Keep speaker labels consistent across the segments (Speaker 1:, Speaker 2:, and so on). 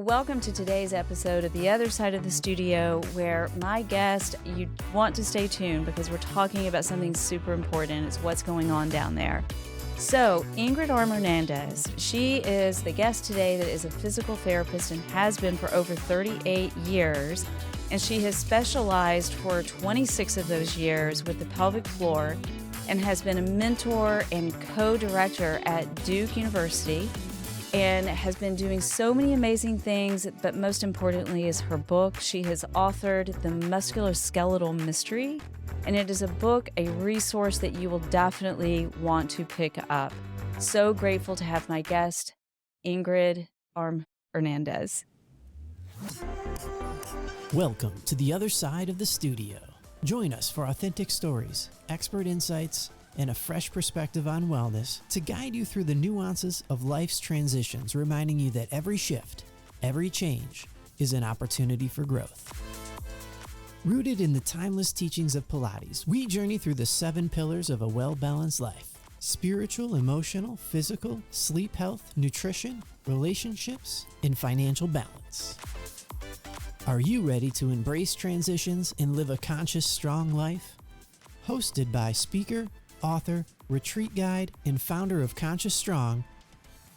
Speaker 1: Welcome to today's episode of The Other Side of the Studio, where my guest, you want to stay tuned because we're talking about something super important. It's what's going on down there. So, Ingrid Harm-Ernandes, she is the guest today that is a physical therapist and has been for over 38 years. And she has specialized for 26 of those years with the pelvic floor and has been a mentor and co-director at Duke University, and has been doing so many amazing things, but most importantly is her book. She has authored The Musculoskeletal Mystery, and it is a book, a resource that you will definitely want to pick up. So grateful to have my guest, Ingrid Harm-Ernandes.
Speaker 2: Welcome to the other side of the studio. Join us for authentic stories, expert insights, and a fresh perspective on wellness to guide you through the nuances of life's transitions, reminding you that every shift, every change is an opportunity for growth. Rooted in the timeless teachings of Pilates, we journey through the 7 pillars of a well-balanced life: spiritual, emotional, physical, sleep health, nutrition, relationships, and financial balance. Are you ready to embrace transitions and live a conscious, strong life? Hosted by speaker, author, retreat guide, and founder of Conscious Strong,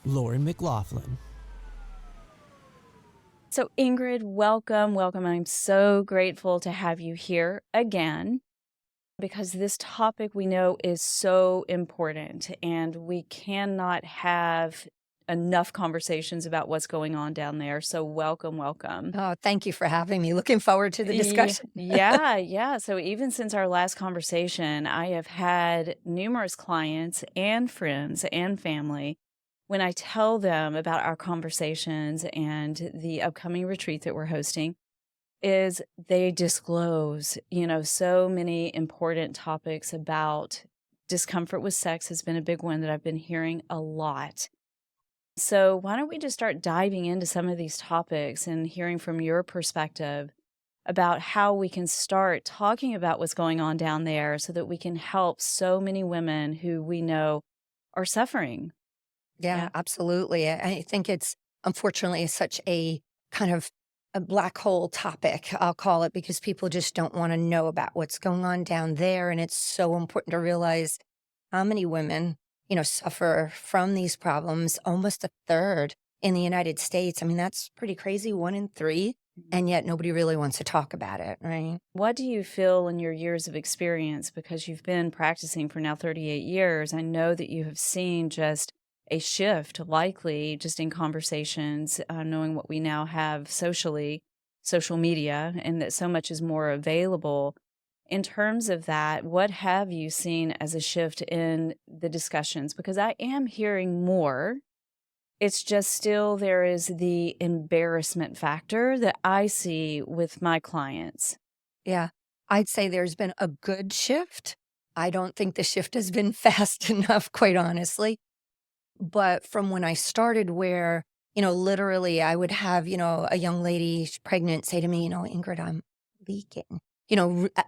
Speaker 2: McLaughlin.
Speaker 1: So Ingrid, welcome. I'm so grateful to have you here again, because this topic we know is so important and we cannot have enough conversations about what's going on down there. So welcome.
Speaker 3: Oh, thank you for having me. Looking forward to the discussion.
Speaker 1: Yeah. So even since our last conversation, I have had numerous clients and friends and family, when I tell them about our conversations and the upcoming retreat that we're hosting, is they disclose, so many important topics about discomfort with sex has been a big one that I've been hearing a lot. So why don't we just start diving into some of these topics and hearing from your perspective about how we can start talking about what's going on down there so that we can help so many women who we know are suffering.
Speaker 3: Yeah, absolutely. I think it's unfortunately such a kind of a black hole topic, I'll call it, because people just don't want to know about what's going on down there. And it's so important to realize how many women suffer from these problems. Almost a third in the United States. I mean, that's pretty crazy, 1 in 3, and yet nobody really wants to talk about it, right?
Speaker 1: What do you feel in your years of experience? Because you've been practicing for now 38 years. I know that you have seen just a shift, likely just in conversations, knowing what we now have socially, social media, and that so much is more available. In terms of that, what have you seen as a shift in the discussions? Because I am hearing more. It's just still there is the embarrassment factor that I see with my clients.
Speaker 3: Yeah, I'd say there's been a good shift. I don't think the shift has been fast enough, quite honestly. But from when I started, where, literally I would have, a young lady pregnant say to me, Ingrid, I'm leaking.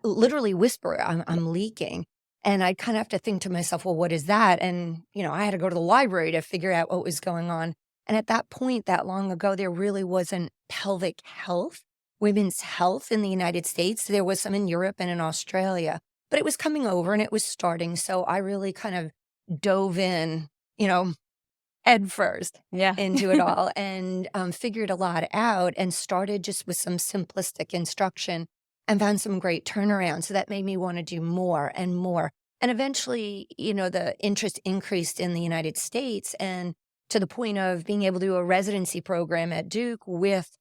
Speaker 3: Literally whisper, I'm leaking. And I'd kind of have to think to myself, well, what is that? And, I had to go to the library to figure out what was going on. And at that point, that long ago, there really wasn't pelvic health, women's health in the United States. There was some in Europe and in Australia, but it was coming over and it was starting. So I really kind of dove in, head first into it all and figured a lot out and started just with some simplistic instruction and found some great turnaround. So that made me want to do more and more. And eventually, the interest increased in the United States, and to the point of being able to do a residency program at Duke with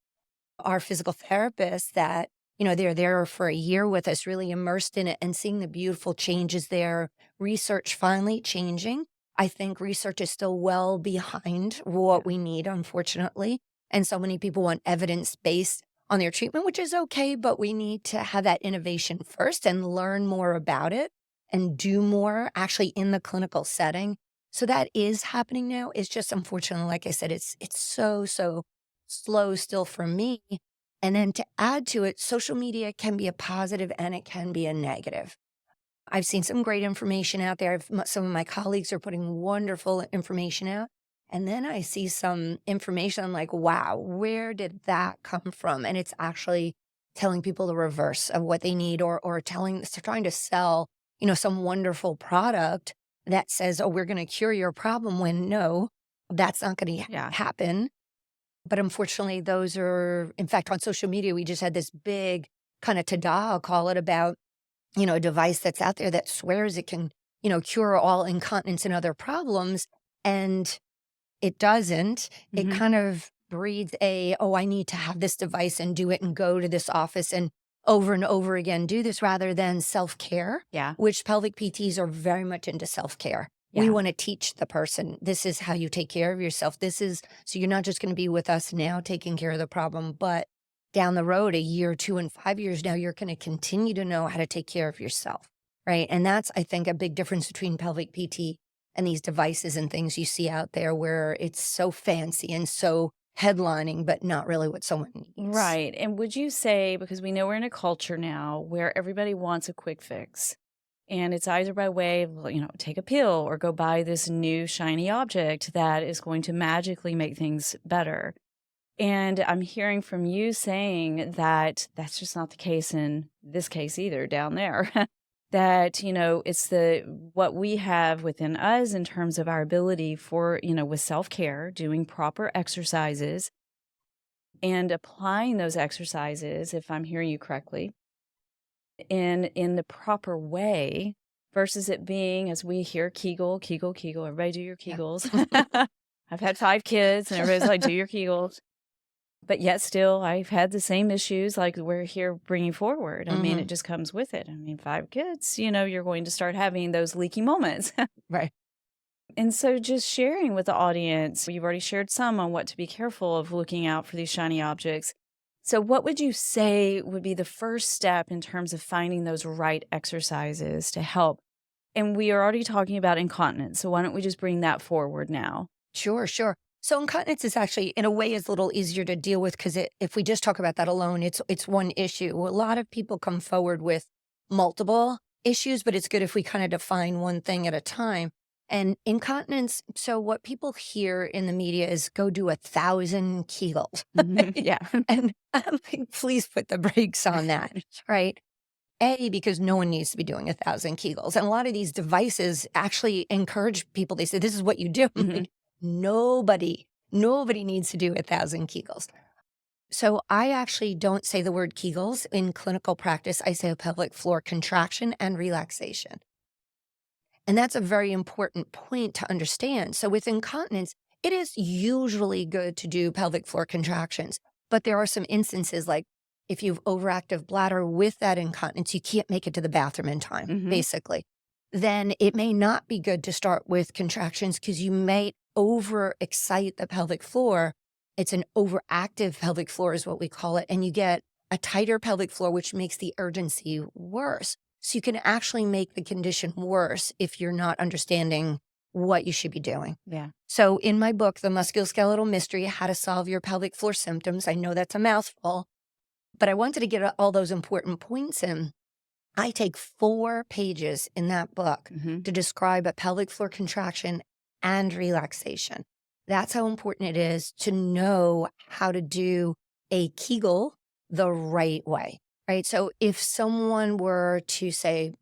Speaker 3: our physical therapists that, they're there for a year with us, really immersed in it and seeing the beautiful changes there. Research finally changing. I think research is still well behind what we need, unfortunately. And so many people want evidence-based on their treatment, which is okay, but we need to have that innovation first and learn more about it and do more actually in the clinical setting. So that is happening now. It's just, unfortunately, like I said, it's so slow still for me. And then to add to it, social media can be a positive and it can be a negative. I've seen some great information out there. Some of my colleagues are putting wonderful information out. And then I see some information. I'm like, wow, where did that come from? And it's actually telling people the reverse of what they need, or trying to sell, some wonderful product that says, oh, we're going to cure your problem, when no, that's not going to
Speaker 1: Yeah.
Speaker 3: happen. But unfortunately, those are, in fact, on social media, we just had this big kind of tada, I'll call it, about, a device that's out there that swears it can, cure all incontinence and other problems. And it doesn't. It
Speaker 1: Mhm.
Speaker 3: kind of breeds oh, I need to have this device and do it and go to this office and over again do this, rather than self-care,
Speaker 1: Yeah.
Speaker 3: which pelvic PTs are very much into self-care. We
Speaker 1: Yeah.
Speaker 3: want to teach the person, this is how you take care of yourself. So you're not just going to be with us now taking care of the problem, but down the road, a year, 2 and 5 years now, you're going to continue to know how to take care of yourself, right? And that's, I think, a big difference between pelvic PT and these devices and things you see out there, where it's so fancy and so headlining, but not really what someone needs.
Speaker 1: Right. And would you say, because we know we're in a culture now where everybody wants a quick fix, and it's either by way of, take a pill or go buy this new shiny object that is going to magically make things better. And I'm hearing from you saying that that's just not the case in this case either down there. That, it's what we have within us in terms of our ability for, with self-care, doing proper exercises and applying those exercises, if I'm hearing you correctly, in the proper way, versus it being, as we hear, Kegel, Kegel, Kegel, everybody do your Kegels. I've had 5 kids and everybody's like, do your Kegels. But yet still, I've had the same issues like we're here bringing forward. I mean, it just comes with it. I mean, 5 kids, you're going to start having those leaky moments.
Speaker 3: Right.
Speaker 1: And so just sharing with the audience, you've already shared some on what to be careful of looking out for these shiny objects. So what would you say would be the first step in terms of finding those right exercises to help? And we are already talking about incontinence. So why don't we just bring that forward now?
Speaker 3: Sure. So incontinence is actually, in a way, is a little easier to deal with, because if we just talk about that alone, it's one issue. A lot of people come forward with multiple issues, but it's good if we kind of define one thing at a time. And incontinence, so what people hear in the media is go do 1,000 Kegels.
Speaker 1: Yeah.
Speaker 3: And I'm like, please put the brakes on that, right? Because no one needs to be doing 1,000 Kegels. And a lot of these devices actually encourage people. They say, this is what you do. Like, nobody needs to do 1,000 Kegels. So I actually don't say the word Kegels in clinical practice. I say a pelvic floor contraction and relaxation. And that's a very important point to understand. So with incontinence, it is usually good to do pelvic floor contractions, but there are some instances, like if you have overactive bladder with that incontinence, you can't make it to the bathroom in time, basically. Then it may not be good to start with contractions, because you may overexcite the pelvic floor. It's an overactive pelvic floor is what we call it. And you get a tighter pelvic floor, which makes the urgency worse. So you can actually make the condition worse if you're not understanding what you should be doing.
Speaker 1: Yeah.
Speaker 3: So in my book, The Musculoskeletal Mystery, How to Solve Your Pelvic Floor Symptoms, I know that's a mouthful, but I wanted to get all those important points in. I take 4 pages in that book to describe a pelvic floor contraction and relaxation. That's how important it is to know how to do a Kegel the right way, right? So if someone were to say,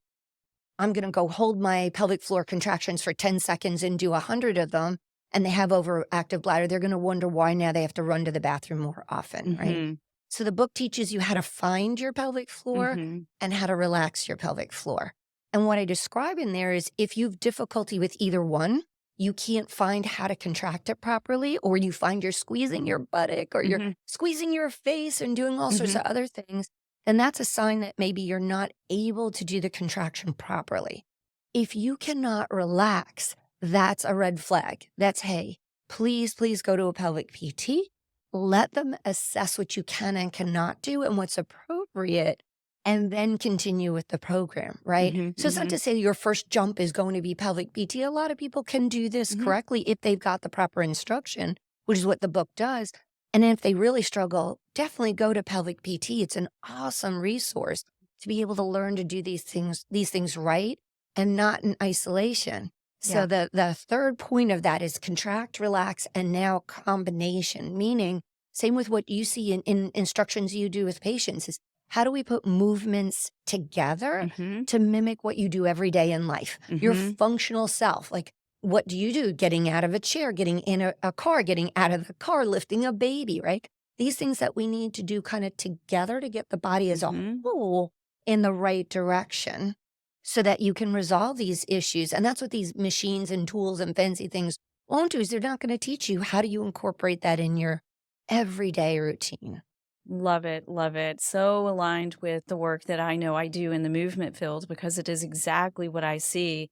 Speaker 3: I'm going to go hold my pelvic floor contractions for 10 seconds and do 100 of them, and they have overactive bladder, they're going to wonder why now they have to run to the bathroom more often, right? So the book teaches you how to find your pelvic floor and how to relax your pelvic floor. And what I describe in there is, if you have difficulty with either one, you can't find how to contract it properly, or you find you're squeezing your buttock, or you're squeezing your face and doing all sorts of other things, then that's a sign that maybe you're not able to do the contraction properly. If you cannot relax, that's a red flag. That's, hey, please go to a pelvic PT. Let them assess what you can and cannot do and what's appropriate, and then continue with the program, right? So it's not to say your first jump is going to be pelvic PT. A lot of people can do this correctly if they've got the proper instruction, which is what the book does. And if they really struggle, definitely go to pelvic PT. It's an awesome resource to be able to learn to do these things right, and not in isolation. So
Speaker 1: Yeah.
Speaker 3: the third point of that is contract, relax, and now combination, meaning same with what you see in instructions you do with patients is how do we put movements together
Speaker 1: Mm-hmm.
Speaker 3: to mimic what you do every day in life? Your
Speaker 1: Mm-hmm.
Speaker 3: functional self, like what do you do? Getting out of a chair, getting in a car, getting out of the car, lifting a baby, right? These things that we need to do kind of together to get the body as a
Speaker 1: Mm-hmm.
Speaker 3: whole in the right direction so that you can resolve these issues. And that's what these machines and tools and fancy things won't do is they're not going to teach you how do you incorporate that in your everyday routine.
Speaker 1: Love it. Love it. So aligned with the work that I know I do in the movement field because it is exactly what I see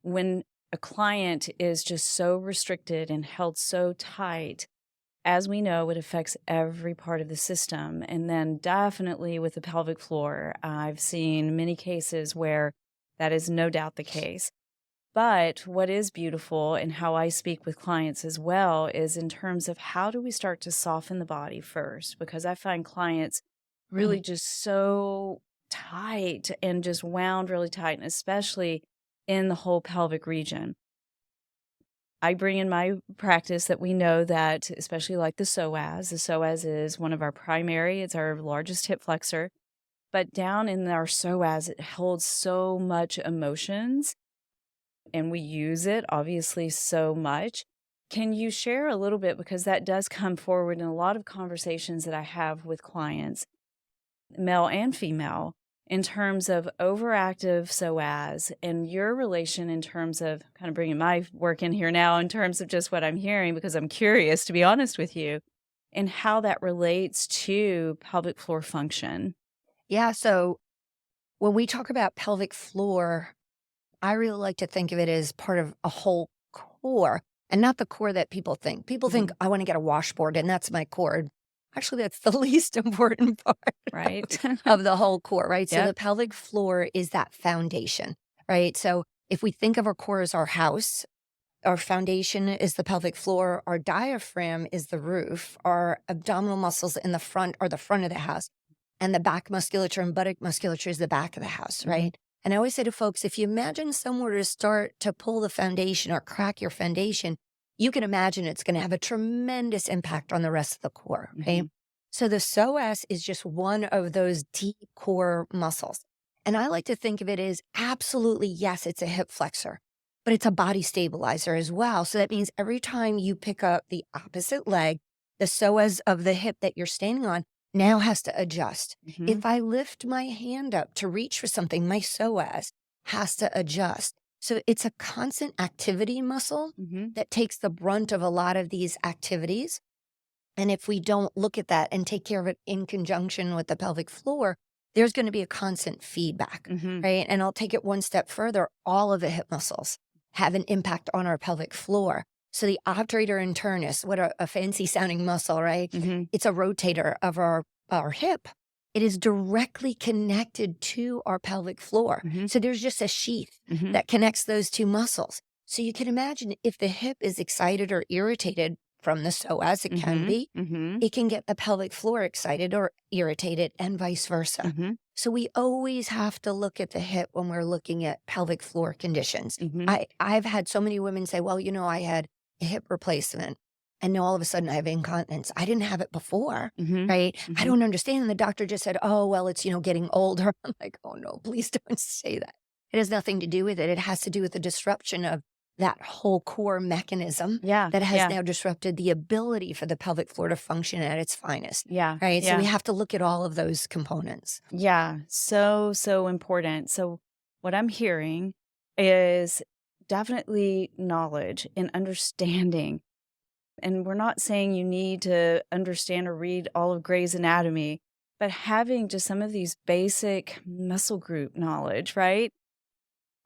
Speaker 1: when a client is just so restricted and held so tight. As we know, it affects every part of the system. And then definitely with the pelvic floor, I've seen many cases where that is no doubt the case. But what is beautiful and how I speak with clients as well is in terms of how do we start to soften the body first? Because I find clients really just so tight and just wound really tight, and especially in the whole pelvic region. I bring in my practice that we know that, especially like the psoas is one of our primary, it's our largest hip flexor. But down in our psoas, it holds so much emotions and we use it obviously so much. Can you share a little bit, because that does come forward in a lot of conversations that I have with clients, male and female, in terms of overactive psoas and your relation in terms of kind of bringing my work in here now in terms of just what I'm hearing, because I'm curious, to be honest with you, and how that relates to pelvic floor function.
Speaker 3: Yeah. So when we talk about pelvic floor, I really like to think of it as part of a whole core and not the core that people think. People think, I want to get a washboard and that's my core. Actually, that's the least important part
Speaker 1: Right?
Speaker 3: of the whole core, right? So
Speaker 1: Yep.
Speaker 3: the pelvic floor is that foundation, right? So if we think of our core as our house, our foundation is the pelvic floor, our diaphragm is the roof, our abdominal muscles in the front are the front of the house, and the back musculature and buttock musculature is the back of the house, right? And I always say to folks, if you imagine somewhere to start to pull the foundation or crack your foundation, you can imagine it's going to have a tremendous impact on the rest of the core, right? So the psoas is just one of those deep core muscles. And I like to think of it as absolutely, yes, it's a hip flexor, but it's a body stabilizer as well. So that means every time you pick up the opposite leg, the psoas of the hip that you're standing on now has to adjust. If I lift my hand up to reach for something, my psoas has to adjust. So it's a constant activity muscle that takes the brunt of a lot of these activities. And if we don't look at that and take care of it in conjunction with the pelvic floor, there's going to be a constant feedback, right? And I'll take it one step further. All of the hip muscles have an impact on our pelvic floor. So the obturator internus, what a fancy sounding muscle, right? It's a rotator of our hip. It is directly connected to our pelvic floor. So there's just a sheath that connects those two muscles. So you can imagine if the hip is excited or irritated from the psoas, it can be, it can get the pelvic floor excited or irritated and vice versa. So we always have to look at the hip when we're looking at pelvic floor conditions. I've had so many women say, well, I had a hip replacement and now all of a sudden I have incontinence. I didn't have it before, right? I don't understand. And the doctor just said, oh, well, it's, getting older. I'm like, oh no, please don't say that. It has nothing to do with it. It has to do with the disruption of that whole core mechanism that has now disrupted the ability for the pelvic floor to function at its finest. Right. So we have to look at all of those components.
Speaker 1: Yeah. So, so important. So what I'm hearing is definitely knowledge and understanding. And we're not saying you need to understand or read all of Gray's Anatomy, but having just some of these basic muscle group knowledge, right?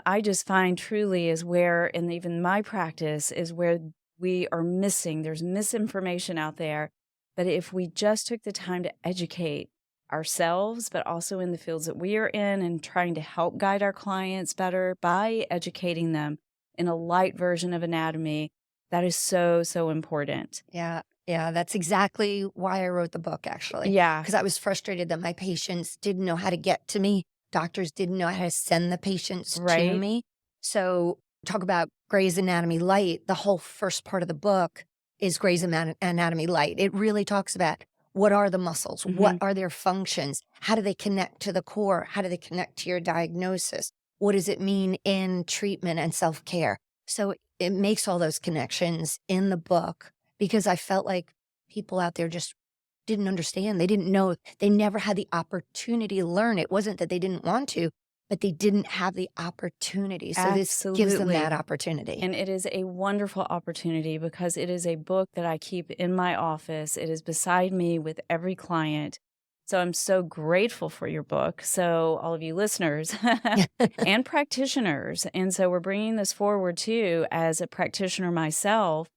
Speaker 1: I just find truly is where, and even my practice is where we are missing. There's misinformation out there. But if we just took the time to educate ourselves, but also in the fields that we are in and trying to help guide our clients better by educating them in a light version of anatomy, that is so, so important.
Speaker 3: Yeah. Yeah. That's exactly why I wrote the book, actually.
Speaker 1: Yeah.
Speaker 3: Because I was frustrated that my patients didn't know how to get to me. Doctors didn't know how to send the patients to me. So talk about Grey's Anatomy Light, the whole first part of the book is Grey's Anatomy Light. It really talks about what are the muscles? What are their functions? How do they connect to the core? How do they connect to your diagnosis? What does it mean in treatment and self-care? So it makes all those connections in the book because I felt like people out there just didn't understand. They didn't know. They never had the opportunity to learn. It wasn't that they didn't want to, but they didn't have the opportunity. So this gives them that opportunity.
Speaker 1: And it is a wonderful opportunity because it is a book that I keep in my office. It is beside me with every client. So I'm so grateful for your book. So all of you listeners and practitioners. And so we're bringing this forward too as a practitioner myself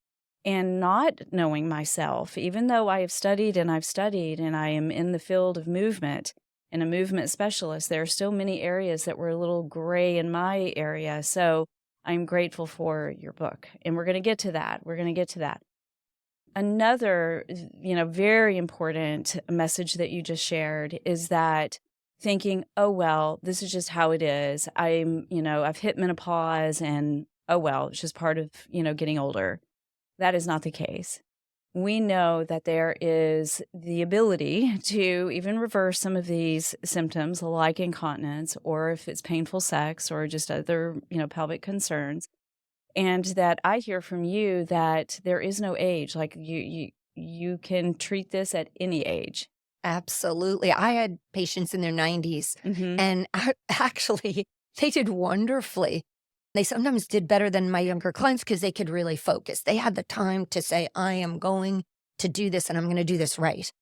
Speaker 1: and not knowing myself, even though I have studied and I am in the field of movement and a movement specialist, there are still many areas that were a little gray in my area. So I'm grateful for your book. And we're going to get to that. Another, very important message that you just shared is that thinking, oh, well, this is just how it is. I've hit menopause and, oh, well, it's just part of, getting older. That is not the case. We know that there is the ability to even reverse some of these symptoms like incontinence or if it's painful sex or just other, pelvic concerns. And that I hear from you that there is no age, like you can treat this at any age.
Speaker 3: Absolutely. I had patients in their 90s and actually they did wonderfully. They sometimes did better than my younger clients because they could really focus. They had the time to say, I am going to do this and I'm going to do this right.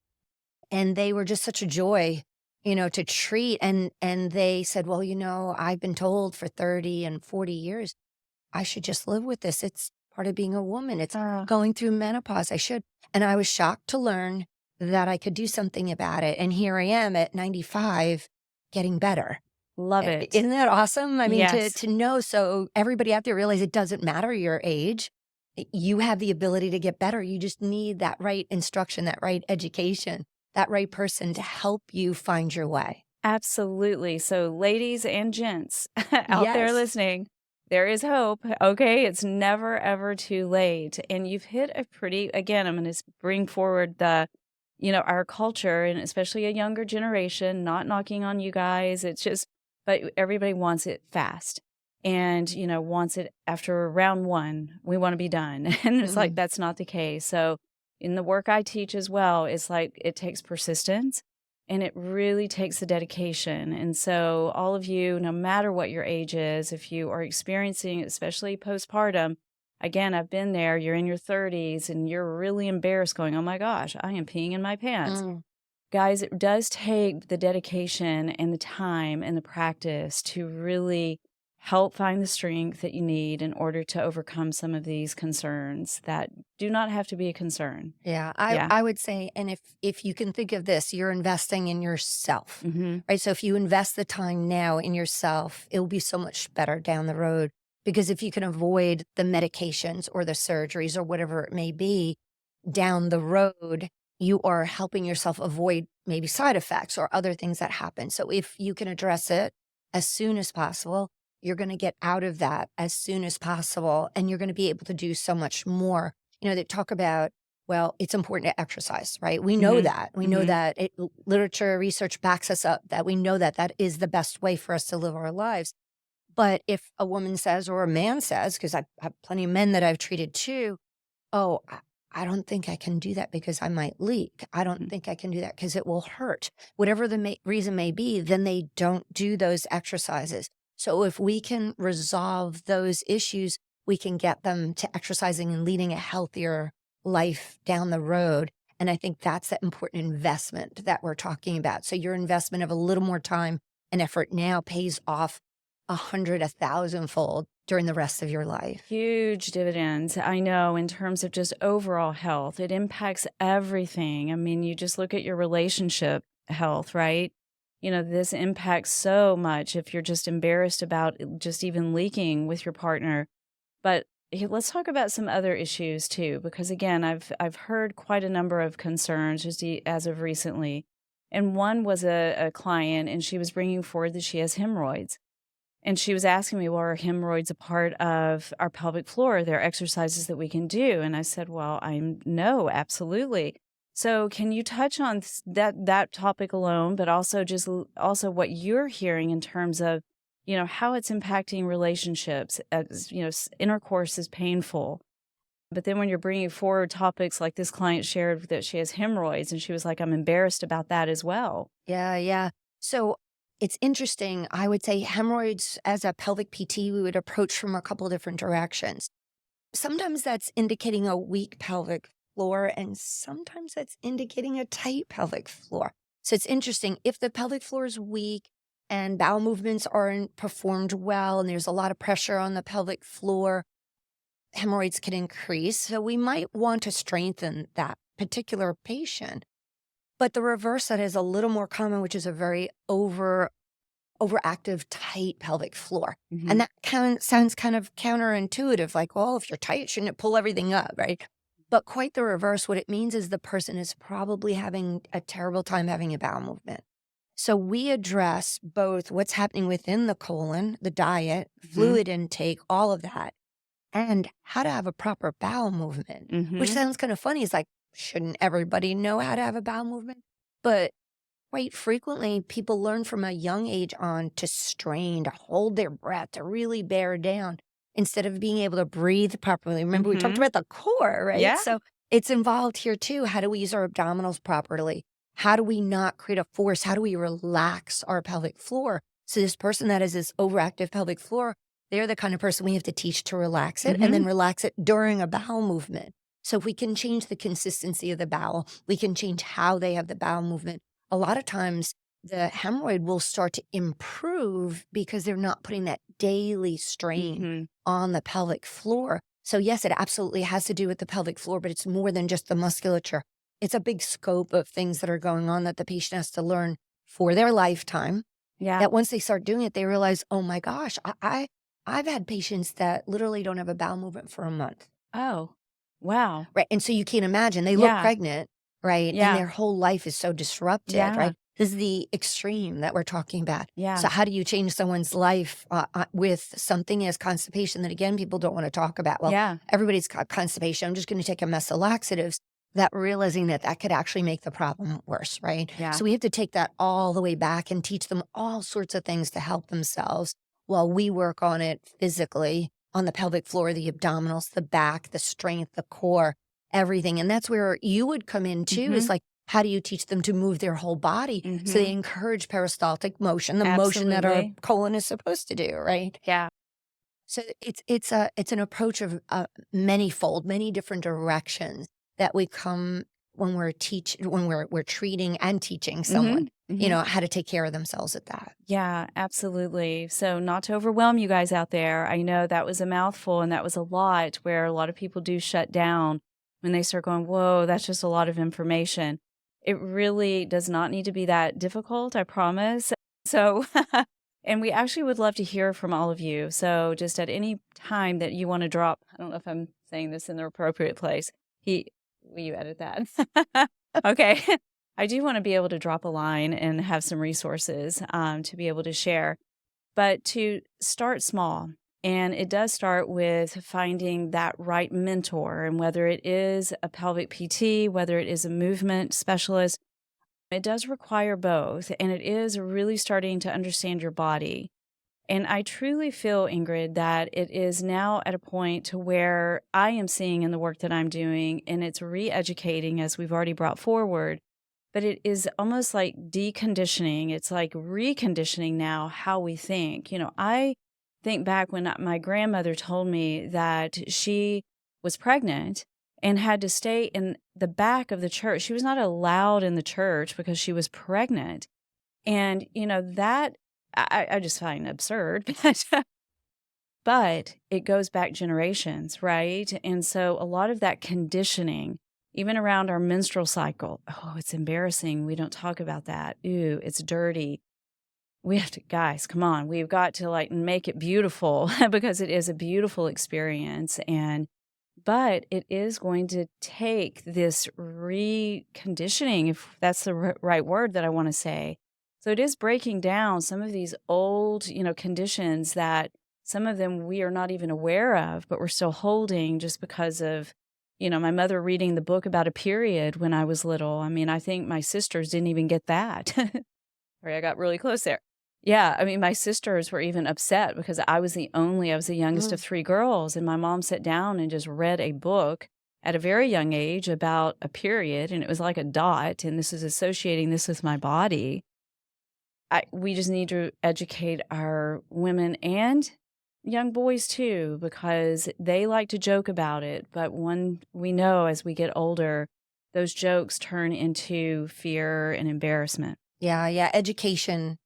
Speaker 3: And they were just such a joy, to treat. And they said, well, I've been told for 30 and 40 years, I should just live with this. It's part of being a woman. It's going through menopause. I should. And I was shocked to learn that I could do something about it. And here I am at 95 getting better.
Speaker 1: Love it.
Speaker 3: Isn't that awesome? I mean,
Speaker 1: yes.
Speaker 3: to know, so everybody out there realize it doesn't matter your age. You have the ability to get better. You just need that right instruction, that right education, that right person to help you find your way.
Speaker 1: Absolutely. So ladies and gents out there listening, there is hope. Okay. It's never, ever too late. And you've hit again, I'm going to bring forward our culture and especially a younger generation, not knocking on you guys. It's just, but everybody wants it fast and, wants it after round one. We want to be done. And it's like, that's not the case. So in the work I teach as well, it's like it takes persistence and it really takes the dedication. And so all of you, no matter what your age is, if you are experiencing, especially postpartum, again, I've been there, you're in your 30s and you're really embarrassed going, oh my gosh, I am peeing in my pants. Guys, it does take the dedication and the time and the practice to really help find the strength that you need in order to overcome some of these concerns that do not have to be a concern.
Speaker 3: Yeah, I would say, and if you can think of this, you're investing in yourself, right? So if you invest the time now in yourself, it will be so much better down the road. Because if you can avoid the medications or the surgeries or whatever it may be down the road, you are helping yourself avoid maybe side effects or other things that happen. So if you can address it as soon as possible, you're going to get out of that as soon as possible. And you're going to be able to do so much more. They talk about, well, it's important to exercise, right? We know that. We know that literature, research backs us up, that we know that that is the best way for us to live our lives. But if a woman says, or a man says, because I have plenty of men that I've treated too, oh, I don't think I can do that because I might leak. I don't think I can do that because it will hurt. Whatever the reason may be, then they don't do those exercises. So if we can resolve those issues, we can get them to exercising and leading a healthier life down the road. And I think that's that important investment that we're talking about. So your investment of a little more time and effort now pays off 100, 1,000-fold during the rest of your life.
Speaker 1: Huge dividends. I know in terms of just overall health, it impacts everything. I mean, you just look at your relationship health, right? This impacts so much if you're just embarrassed about just even leaking with your partner. But let's talk about some other issues too, because again, I've heard quite a number of concerns just as of recently. And one was a client and she was bringing forward that she has hemorrhoids. And she was asking me, well, are hemorrhoids a part of our pelvic floor? Are there exercises that we can do? And I said, well, no, absolutely. So can you touch on that topic alone, but also also what you're hearing in terms of, how it's impacting relationships? As, intercourse is painful. But then when you're bringing forward topics like this client shared that she has hemorrhoids, and she was like, I'm embarrassed about that as well.
Speaker 3: Yeah, yeah. So it's interesting. I would say hemorrhoids as a pelvic PT, we would approach from a couple different directions. Sometimes that's indicating a weak pelvic floor, and sometimes that's indicating a tight pelvic floor. So it's interesting. If the pelvic floor is weak and bowel movements aren't performed well, and there's a lot of pressure on the pelvic floor, hemorrhoids can increase. So we might want to strengthen that particular patient. But the reverse that is a little more common, which is a very overactive, tight pelvic floor.
Speaker 1: Mm-hmm.
Speaker 3: And that sounds kind of counterintuitive, like, well, if you're tight, shouldn't it pull everything up, right? But quite the reverse. What it means is the person is probably having a terrible time having a bowel movement. So we address both what's happening within the colon, the diet, fluid intake, all of that, and how to have a proper bowel movement, which sounds kind of funny. It's like, shouldn't everybody know how to have a bowel movement? But quite frequently, people learn from a young age on to strain, to hold their breath, to really bear down instead of being able to breathe properly. Remember, we talked about the core, right?
Speaker 1: Yeah.
Speaker 3: So it's involved here too. How do we use our abdominals properly? How do we not create a force? How do we relax our pelvic floor? So this person that has this overactive pelvic floor, they're the kind of person we have to teach to relax it and then relax it during a bowel movement. So if we can change the consistency of the bowel, we can change how they have the bowel movement. A lot of times the hemorrhoid will start to improve because they're not putting that daily strain on the pelvic floor. So yes, it absolutely has to do with the pelvic floor, but it's more than just the musculature. It's a big scope of things that are going on that the patient has to learn for their lifetime.
Speaker 1: Yeah.
Speaker 3: That once they start doing it, they realize, oh my gosh, I've had patients that literally don't have a bowel movement for a month.
Speaker 1: Oh, wow.
Speaker 3: Right. And so you can't imagine, they look pregnant, right?
Speaker 1: Yeah.
Speaker 3: And their whole life is so disrupted, right? This is the extreme that we're talking about.
Speaker 1: Yeah.
Speaker 3: So how do you change someone's life with something as constipation that, again, people don't want to talk about? Well, everybody's got constipation. I'm just going to take a mess of laxatives. That realizing that could actually make the problem worse, right?
Speaker 1: Yeah.
Speaker 3: So we have to take that all the way back and teach them all sorts of things to help themselves while we work on it physically, on the pelvic floor, the abdominals, the back, the strength, the core, everything. And that's where you would come in too, is like, how do you teach them to move their whole body so they encourage peristaltic motion, the motion that our colon is supposed to do, right?
Speaker 1: Yeah.
Speaker 3: So it's an approach of many-fold, many different directions that we come when we're treating and teaching someone, how to take care of themselves at that.
Speaker 1: Yeah, absolutely. So not to overwhelm you guys out there, I know that was a mouthful and that was a lot where a lot of people do shut down when they start going, whoa, that's just a lot of information. It really does not need to be that difficult, I promise. So, and we actually would love to hear from all of you. So just at any time that you want to drop, I don't know if I'm saying this in the appropriate place. Will you edit that? Okay. I do want to be able to drop a line and have some resources to be able to share, but to start small. And it does start with finding that right mentor, and whether it is a pelvic PT, whether it is a movement specialist, it does require both. And it is really starting to understand your body. And I truly feel, Ingrid, that it is now at a point to where I am seeing in the work that I'm doing, and it's re-educating, as we've already brought forward, but it is almost like deconditioning. It's like reconditioning now how we think. I think back when my grandmother told me that she was pregnant and had to stay in the back of the church. She was not allowed in the church because she was pregnant. And, that I just find absurd. But it goes back generations, right? And so a lot of that conditioning, even around our menstrual cycle, oh, it's embarrassing. We don't talk about that. Ooh, it's dirty. We have to, guys, come on. We've got to make it beautiful because it is a beautiful experience. But it is going to take this reconditioning, if that's the right word that I want to say, So it is breaking down some of these old, conditions that some of them we are not even aware of, but we're still holding just because of, my mother reading the book about a period when I was little. I mean, I think my sisters didn't even get that. Sorry, I got really close there. Yeah, I mean, my sisters were even upset because I was the youngest of three girls, and my mom sat down and just read a book at a very young age about a period, and it was like a dot, and this is associating this with my body. We just need to educate our women and young boys too, because they like to joke about it. But we know as we get older, those jokes turn into fear and embarrassment.
Speaker 3: Yeah. Education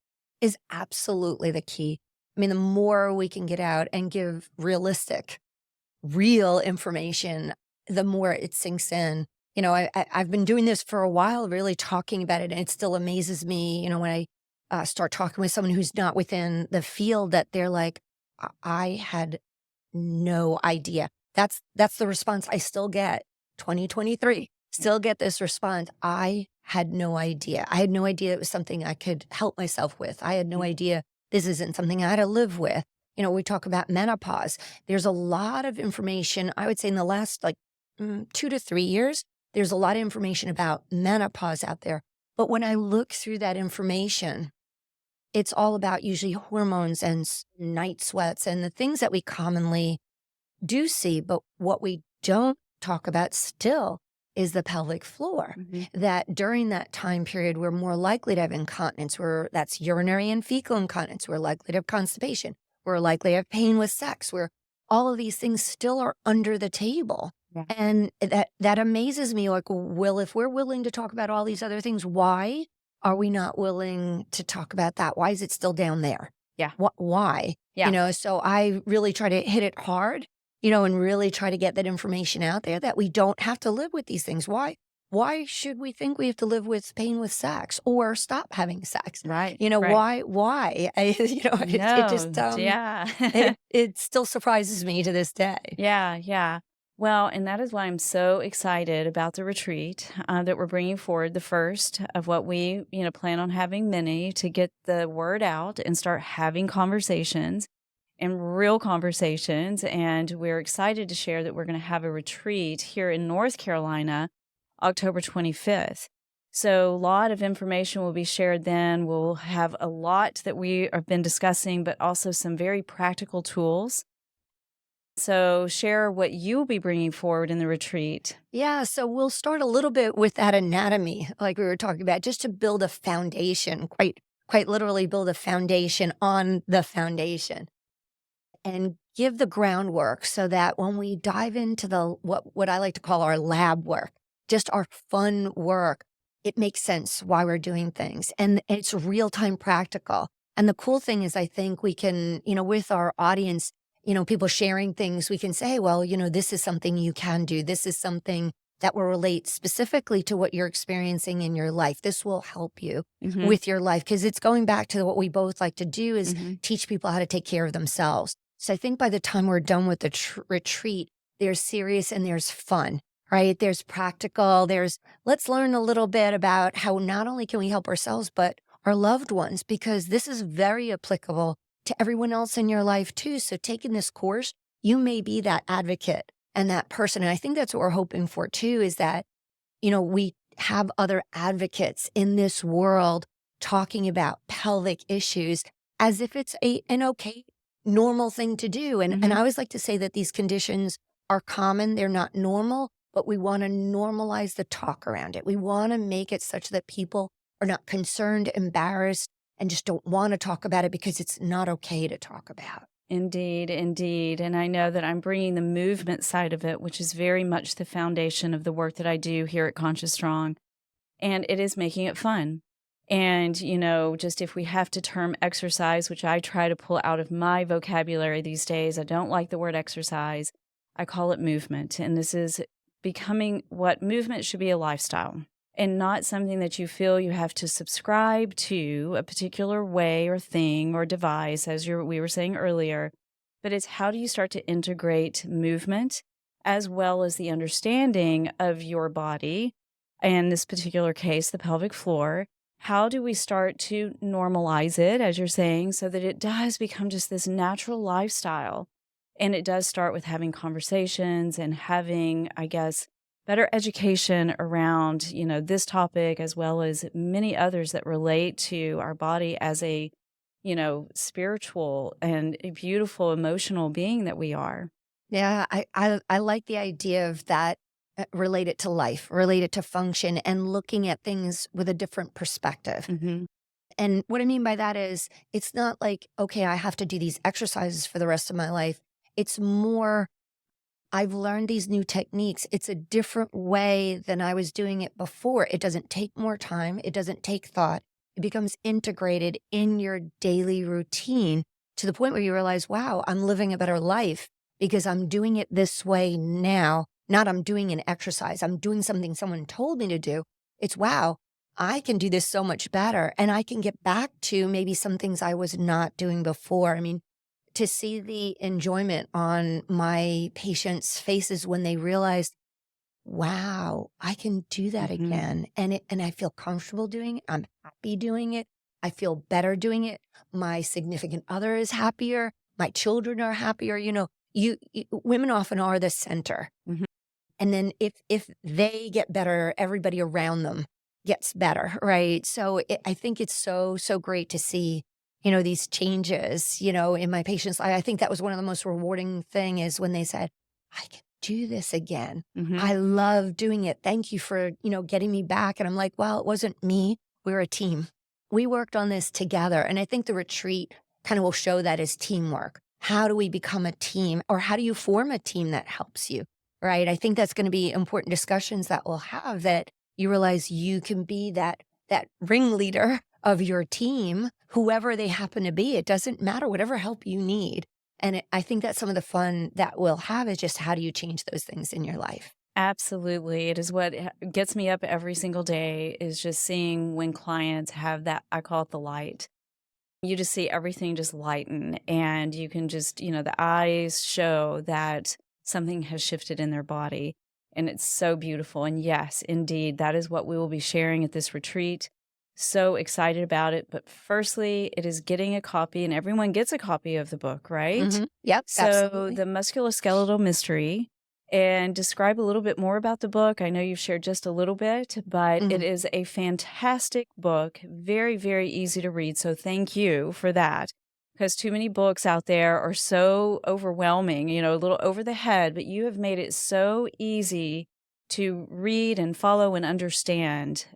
Speaker 3: is absolutely the key. I mean, the more we can get out and give realistic, real information, the more it sinks in. I've been doing this for a while, really talking about it, and it still amazes me, when I start talking with someone who's not within the field, that they're like, I had no idea. That's the response I still get. 2023, still get this response. I had no idea. I had no idea it was something I could help myself with. I had no idea this isn't something I had to live with. We talk about menopause. There's a lot of information, I would say in the last 2 to 3 years, there's a lot of information about menopause out there. But when I look through that information, it's all about usually hormones and night sweats and the things that we commonly do see. But what we don't talk about still is the pelvic floor, that during that time period, we're more likely to have incontinence, that's urinary and fecal incontinence. We're likely to have constipation. We're likely to have pain with sex, where all of these things still are under the table. Yeah. And that amazes me. Like, well, if we're willing to talk about all these other things, why are we not willing to talk about that? Why is it still down there?
Speaker 1: Yeah.
Speaker 3: Why?
Speaker 1: Yeah.
Speaker 3: So I really try to hit it hard, and really try to get that information out there that we don't have to live with these things. Why should we think we have to live with pain with sex or stop having sex?
Speaker 1: Right.
Speaker 3: Right. Why? It just,
Speaker 1: yeah.
Speaker 3: it still surprises me to this day.
Speaker 1: Yeah. Well, and that is why I'm so excited about the retreat that we're bringing forward, the first of what we, plan on having many, to get the word out and start having conversations and real conversations. And we're excited to share that we're going to have a retreat here in North Carolina, October 25th. So a lot of information will be shared then. We'll have a lot that we have been discussing, but also some very practical tools. So share what you'll be bringing forward in the retreat.
Speaker 3: Yeah, so we'll start a little bit with that anatomy, like we were talking about, just to build a foundation, quite literally build a foundation on the foundation, and give the groundwork so that when we dive into what I like to call our lab work, just our fun work, it makes sense why we're doing things, and it's real-time practical. And the cool thing is, I think we can, with our audience, people sharing things, we can say, well, this is something you can do. This is something that will relate specifically to what you're experiencing in your life. This will help you with your life, because it's going back to what we both like to do is teach people how to take care of themselves. So I think by the time we're done with the retreat, there's serious and there's fun, right? There's practical, let's learn a little bit about how not only can we help ourselves, but our loved ones, because this is very applicable to everyone else in your life too. So taking this course, you may be that advocate and that person. And I think that's what we're hoping for too, is that, we have other advocates in this world talking about pelvic issues as if it's an okay, normal thing to do. And I always like to say that these conditions are common. They're not normal, but we want to normalize the talk around it. We want to make it such that people are not concerned, embarrassed, and just don't want to talk about it because it's not okay to talk about.
Speaker 1: Indeed. And I know that I'm bringing the movement side of it, which is very much the foundation of the work that I do here at Conscious Strong. And it is making it fun. And, just if we have to term exercise, which I try to pull out of my vocabulary these days, I don't like the word exercise. I call it movement. And this is becoming what movement should be, a lifestyle. And not something that you feel you have to subscribe to a particular way or thing or device, as we were saying earlier. But it's how do you start to integrate movement as well as the understanding of your body, and in this particular case, the pelvic floor. how do we start to normalize it, as you're saying, so that it does become just this natural lifestyle? And it does start with having conversations and having, I guess, better education around, this topic, as well as many others that relate to our body as a, spiritual and a beautiful emotional being that we are.
Speaker 3: Yeah, I like the idea of that, related to life, related to function, and looking at things with a different perspective.
Speaker 1: Hmm.
Speaker 3: And what I mean by that is, it's not like, okay, I have to do these exercises for the rest of my life. It's more, I've learned these new techniques. It's a different way than I was doing it before. It doesn't take more time. It doesn't take thought. It becomes integrated in your daily routine to the point where you realize, wow, I'm living a better life because I'm doing it this way now. Not I'm doing an exercise. I'm doing something someone told me to do. It's, wow, I can do this so much better. And I can get back to maybe some things I was not doing before. I mean, to see the enjoyment on my patients' faces when they realized, wow, I can do that
Speaker 1: Hmm.
Speaker 3: again. And I feel comfortable doing it. I'm happy doing it. I feel better doing it. My significant other is happier. My children are happier. Women often are the center.
Speaker 1: Hmm.
Speaker 3: And then if they get better, everybody around them gets better, right? So I think it's so, so great to see, these changes, in my patients. I think that was one of the most rewarding thing is when they said, I can do this again.
Speaker 1: Hmm.
Speaker 3: I love doing it. Thank you for, getting me back. And I'm like, well, it wasn't me. We're a team. We worked on this together. And I think the retreat kind of will show that as teamwork. How do we become a team, or how do you form a team that helps you? Right. I think that's going to be important discussions that we'll have, that you realize you can be that ringleader of your team, whoever they happen to be. It doesn't matter, whatever help you need. And I think that some of the fun that we'll have is just, how do you change those things in your life?
Speaker 1: Absolutely. It is what gets me up every single day, is just seeing when clients have that, I call it the light. You just see everything just lighten, and you can just, the eyes show that something has shifted in their body. And it's so beautiful. And yes, indeed, that is what we will be sharing at this retreat. So excited about it. But firstly, it is getting a copy, and everyone gets a copy of the book, right?
Speaker 3: Yep,
Speaker 1: So
Speaker 3: absolutely.
Speaker 1: the Musculoskeletal Mystery. And describe a little bit more about the book. I know you've shared just a little bit, but it
Speaker 3: Mhm.
Speaker 1: is a fantastic book, very, very easy to read. So thank you for that, because too many books out there are so overwhelming, a little over the head, but you have made it so easy to read and follow and understand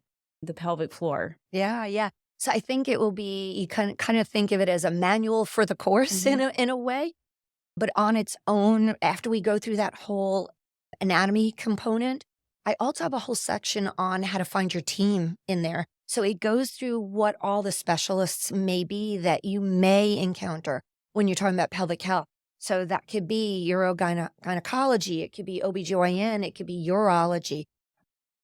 Speaker 1: the pelvic floor.
Speaker 3: Yeah, yeah. So I think it will be, you kind of think of it as a manual for the course
Speaker 1: Mhm.
Speaker 3: in a way, but on its own, after we go through that whole anatomy component, I also have a whole section on how to find your team in there. So it goes through what all the specialists may be that you may encounter when you're talking about pelvic health. So that could be urogynecology, it could be OBGYN, it could be urology,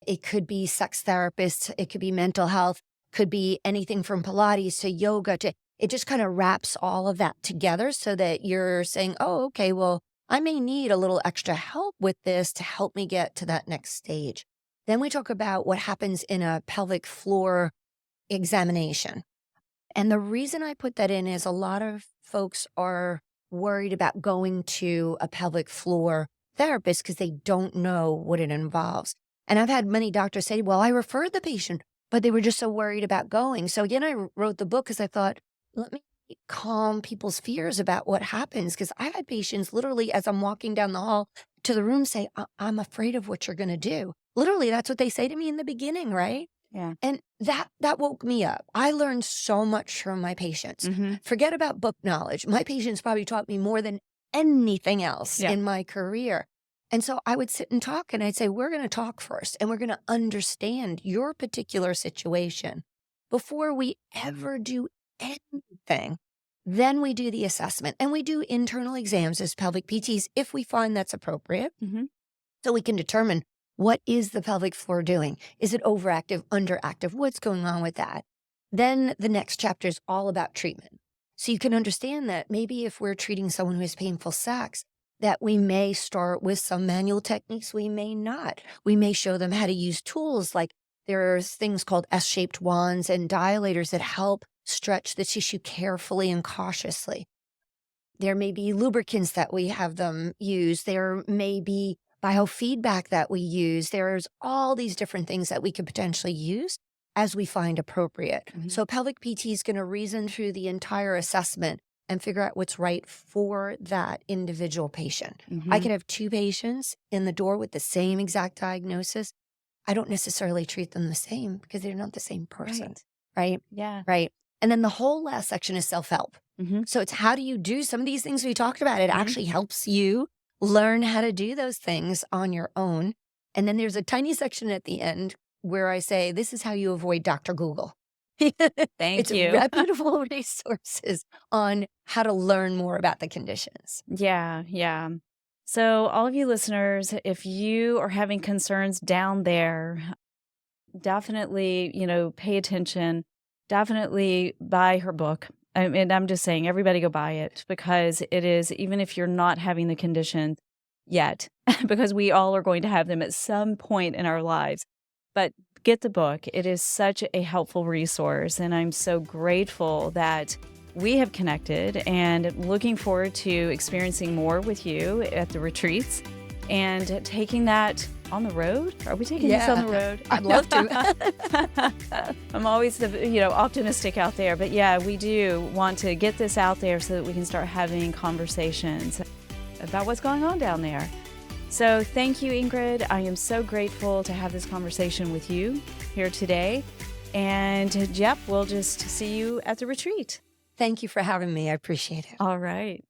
Speaker 3: it could be sex therapists, it could be mental health, could be anything from Pilates to yoga to, it just kind of wraps all of that together so that you're saying, oh, okay, well, I may need a little extra help with this to help me get to that next stage. Then we talk about what happens in a pelvic floor examination. And the reason I put that in is a lot of folks are worried about going to a pelvic floor therapist because they don't know what it involves. And I've had many doctors say, well, I referred the patient, but they were just so worried about going. So again, I wrote the book because I thought, let me calm people's fears about what happens. Because I've had patients literally, as I'm walking down the hall to the room, say, I'm afraid of what you're going to do. Literally, that's what they say to me in the beginning, right?
Speaker 1: Yeah.
Speaker 3: And that woke me up. I learned so much from my patients.
Speaker 1: Hmm.
Speaker 3: Forget about book knowledge. My patients probably taught me more than anything else
Speaker 1: Yeah.
Speaker 3: in my career. And so I would sit and talk, and I'd say, we're going to talk first, and we're going to understand your particular situation before we ever do anything. Then we do the assessment, and we do internal exams as pelvic PTs if we find that's appropriate.
Speaker 1: Hmm.
Speaker 3: So we can determine, what is the pelvic floor doing? Is it overactive, underactive? What's going on with that? Then the next chapter is all about treatment. So you can understand that maybe if we're treating someone who has painful sex, that we may start with some manual techniques, we may not. We may show them how to use tools like There's things called S-shaped wands and dilators that help stretch the tissue carefully and cautiously. There may be lubricants that we have them use. There may be biofeedback that we use. There's all these different things that we could potentially use as we find appropriate. So pelvic PT is going to reason through the entire assessment and figure out what's right for that individual patient. I could have 2 patients in the door with the same exact diagnosis. I don't necessarily treat them the same because they're not the same person, right?
Speaker 1: Yeah.
Speaker 3: Right. And then the whole last section is self-help. So it's how do you do some of these things we talked about? It actually helps you learn how to do those things on your own. And then there's a tiny section at the end where I say, this is how you avoid Dr. Google.
Speaker 1: Thank you.
Speaker 3: It's reputable resources on how to learn more about the conditions.
Speaker 1: Yeah, yeah. So all of you listeners, if you are having concerns down there, definitely, pay attention. Definitely buy her book. And I'm just saying, everybody go buy it, because it is, even if you're not having the condition yet, because we all are going to have them at some point in our lives, but get the book. It is such a helpful resource. And I'm so grateful that we have connected, and looking forward to experiencing more with you at the retreats and taking that on the road. Are we taking this on the road?
Speaker 3: I'd love to.
Speaker 1: I'm always optimistic out there, but yeah, we do want to get this out there so that we can start having conversations about what's going on down there. So thank you, Ingrid. I am so grateful to have this conversation with you here today. And Jeff, we'll just see you at the retreat.
Speaker 3: Thank you for having me. I appreciate it.
Speaker 1: All right.